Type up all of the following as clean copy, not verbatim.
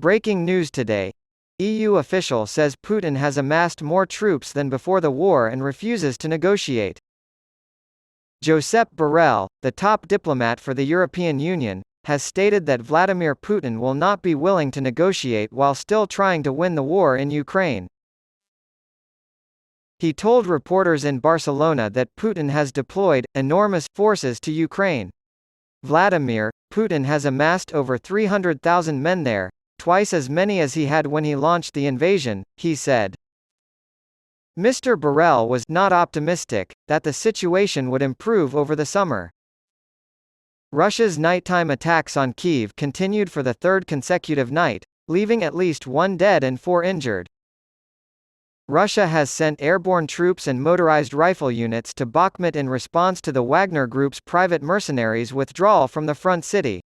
Breaking news today. EU official says Putin has amassed more troops than before the war and refuses to negotiate. Josep Borrell, the top diplomat for the European Union, has stated that Vladimir Putin will not be willing to negotiate while still trying to win the war in Ukraine. He told reporters in Barcelona that Putin has deployed enormous forces to Ukraine. Vladimir Putin has amassed over 300,000 men there, twice as many as he had when he launched the invasion, he said. Mr. Borrell was not optimistic that the situation would improve over the summer. Russia's nighttime attacks on Kyiv continued for the third consecutive night, leaving at least 1 dead and 4 injured. Russia has sent airborne troops and motorized rifle units to Bakhmut in response to the Wagner Group's private mercenaries' withdrawal from the front city.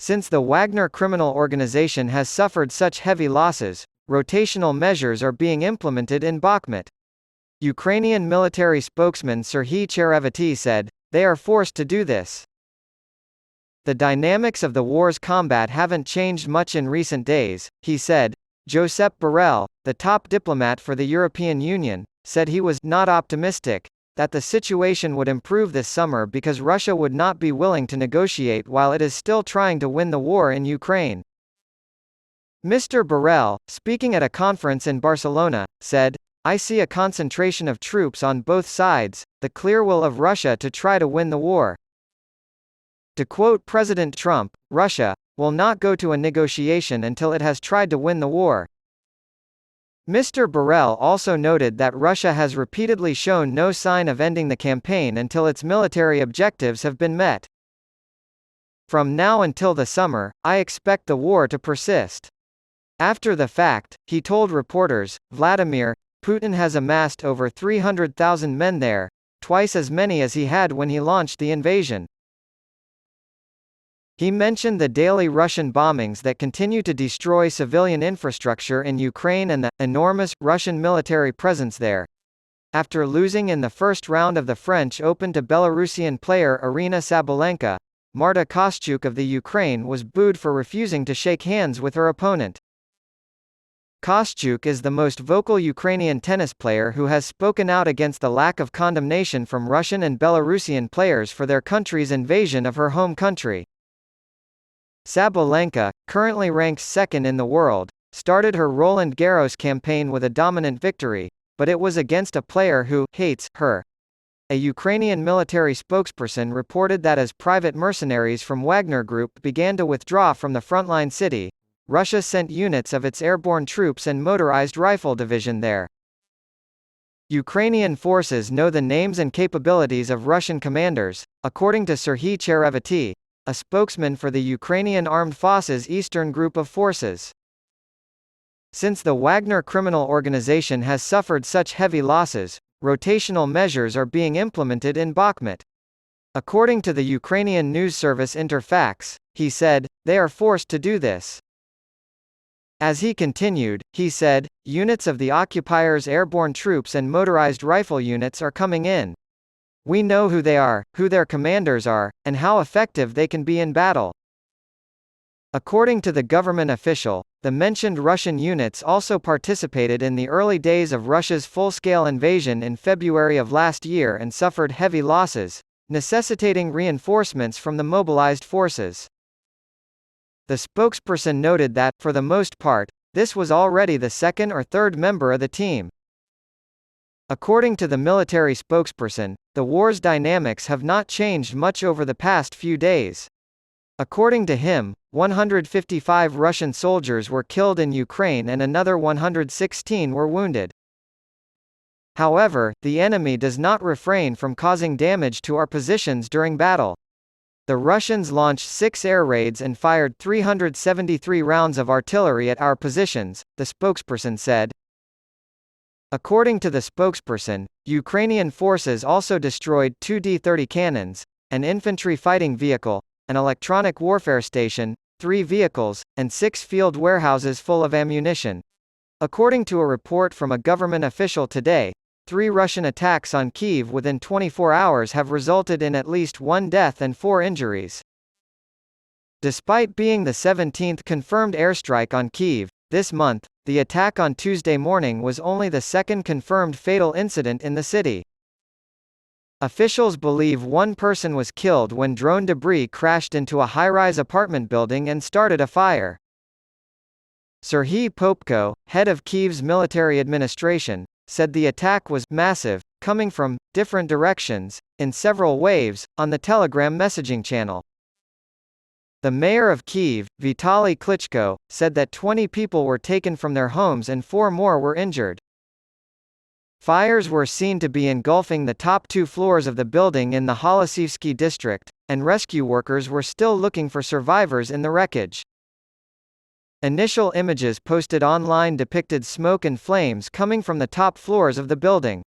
Since the Wagner criminal organization has suffered such heavy losses, rotational measures are being implemented in Bakhmut. Ukrainian military spokesman Serhiy Cherevity said, "They are forced to do this." The dynamics of the war's combat haven't changed much in recent days, he said. Josep Borrell, the top diplomat for the European Union, said he was not optimistic that the situation would improve this summer because Russia would not be willing to negotiate while it is still trying to win the war in Ukraine. Mr. Borrell, speaking at a conference in Barcelona, said, "I see a concentration of troops on both sides, the clear will of Russia to try to win the war." To quote President Trump, Russia will not go to a negotiation until it has tried to win the war. Mr. Borrell also noted that Russia has repeatedly shown no sign of ending the campaign until its military objectives have been met. From now until the summer, I expect the war to persist. After the fact, he told reporters, Vladimir Putin has amassed over 300,000 men there, twice as many as he had when he launched the invasion. He mentioned the daily Russian bombings that continue to destroy civilian infrastructure in Ukraine and the enormous Russian military presence there. After losing in the first round of the French Open to Belarusian player Arina Sabalenka, Marta Kostyuk of the Ukraine was booed for refusing to shake hands with her opponent. Kostyuk is the most vocal Ukrainian tennis player who has spoken out against the lack of condemnation from Russian and Belarusian players for their country's invasion of her home country. Sabalenka, currently ranked second in the world, started her Roland Garros campaign with a dominant victory, but it was against a player who hates her. A Ukrainian military spokesperson reported that as private mercenaries from Wagner Group began to withdraw from the frontline city, Russia sent units of its airborne troops and motorized rifle division there. Ukrainian forces know the names and capabilities of Russian commanders, according to Serhiy Cherevity, a spokesman for the Ukrainian Armed Forces Eastern Group of Forces. Since the Wagner criminal organization has suffered such heavy losses, rotational measures are being implemented in Bakhmut. According to the Ukrainian news service Interfax, he said, "They are forced to do this." As he continued, he said, "Units of the occupiers' airborne troops and motorized rifle units are coming in. We know who they are, who their commanders are, and how effective they can be in battle." According to the government official, the mentioned Russian units also participated in the early days of Russia's full-scale invasion in February of last year and suffered heavy losses, necessitating reinforcements from the mobilized forces. The spokesperson noted that, for the most part, this was already the second or third member of the team. According to the military spokesperson, the war's dynamics have not changed much over the past few days. According to him, 155 Russian soldiers were killed in Ukraine and another 116 were wounded. However, the enemy does not refrain from causing damage to our positions during battle. The Russians launched 6 air raids and fired 373 rounds of artillery at our positions, the spokesperson said. According to the spokesperson, Ukrainian forces also destroyed 2 D-30 cannons, an infantry fighting vehicle, an electronic warfare station, 3 vehicles, and 6 field warehouses full of ammunition. According to a report from a government official today, 3 Russian attacks on Kyiv within 24 hours have resulted in at least 1 death and 4 injuries. Despite being the 17th confirmed airstrike on Kyiv this month, the attack on Tuesday morning was only the second confirmed fatal incident in the city. Officials believe one person was killed when drone debris crashed into a high-rise apartment building and started a fire. Serhiy Popko, head of Kyiv's military administration, said the attack was massive, coming from different directions, in several waves, on the Telegram messaging channel. The mayor of Kyiv, Vitaly Klitschko, said that 20 people were taken from their homes and 4 more were injured. Fires were seen to be engulfing the top 2 floors of the building in the Holosivsky district, and rescue workers were still looking for survivors in the wreckage. Initial images posted online depicted smoke and flames coming from the top floors of the building.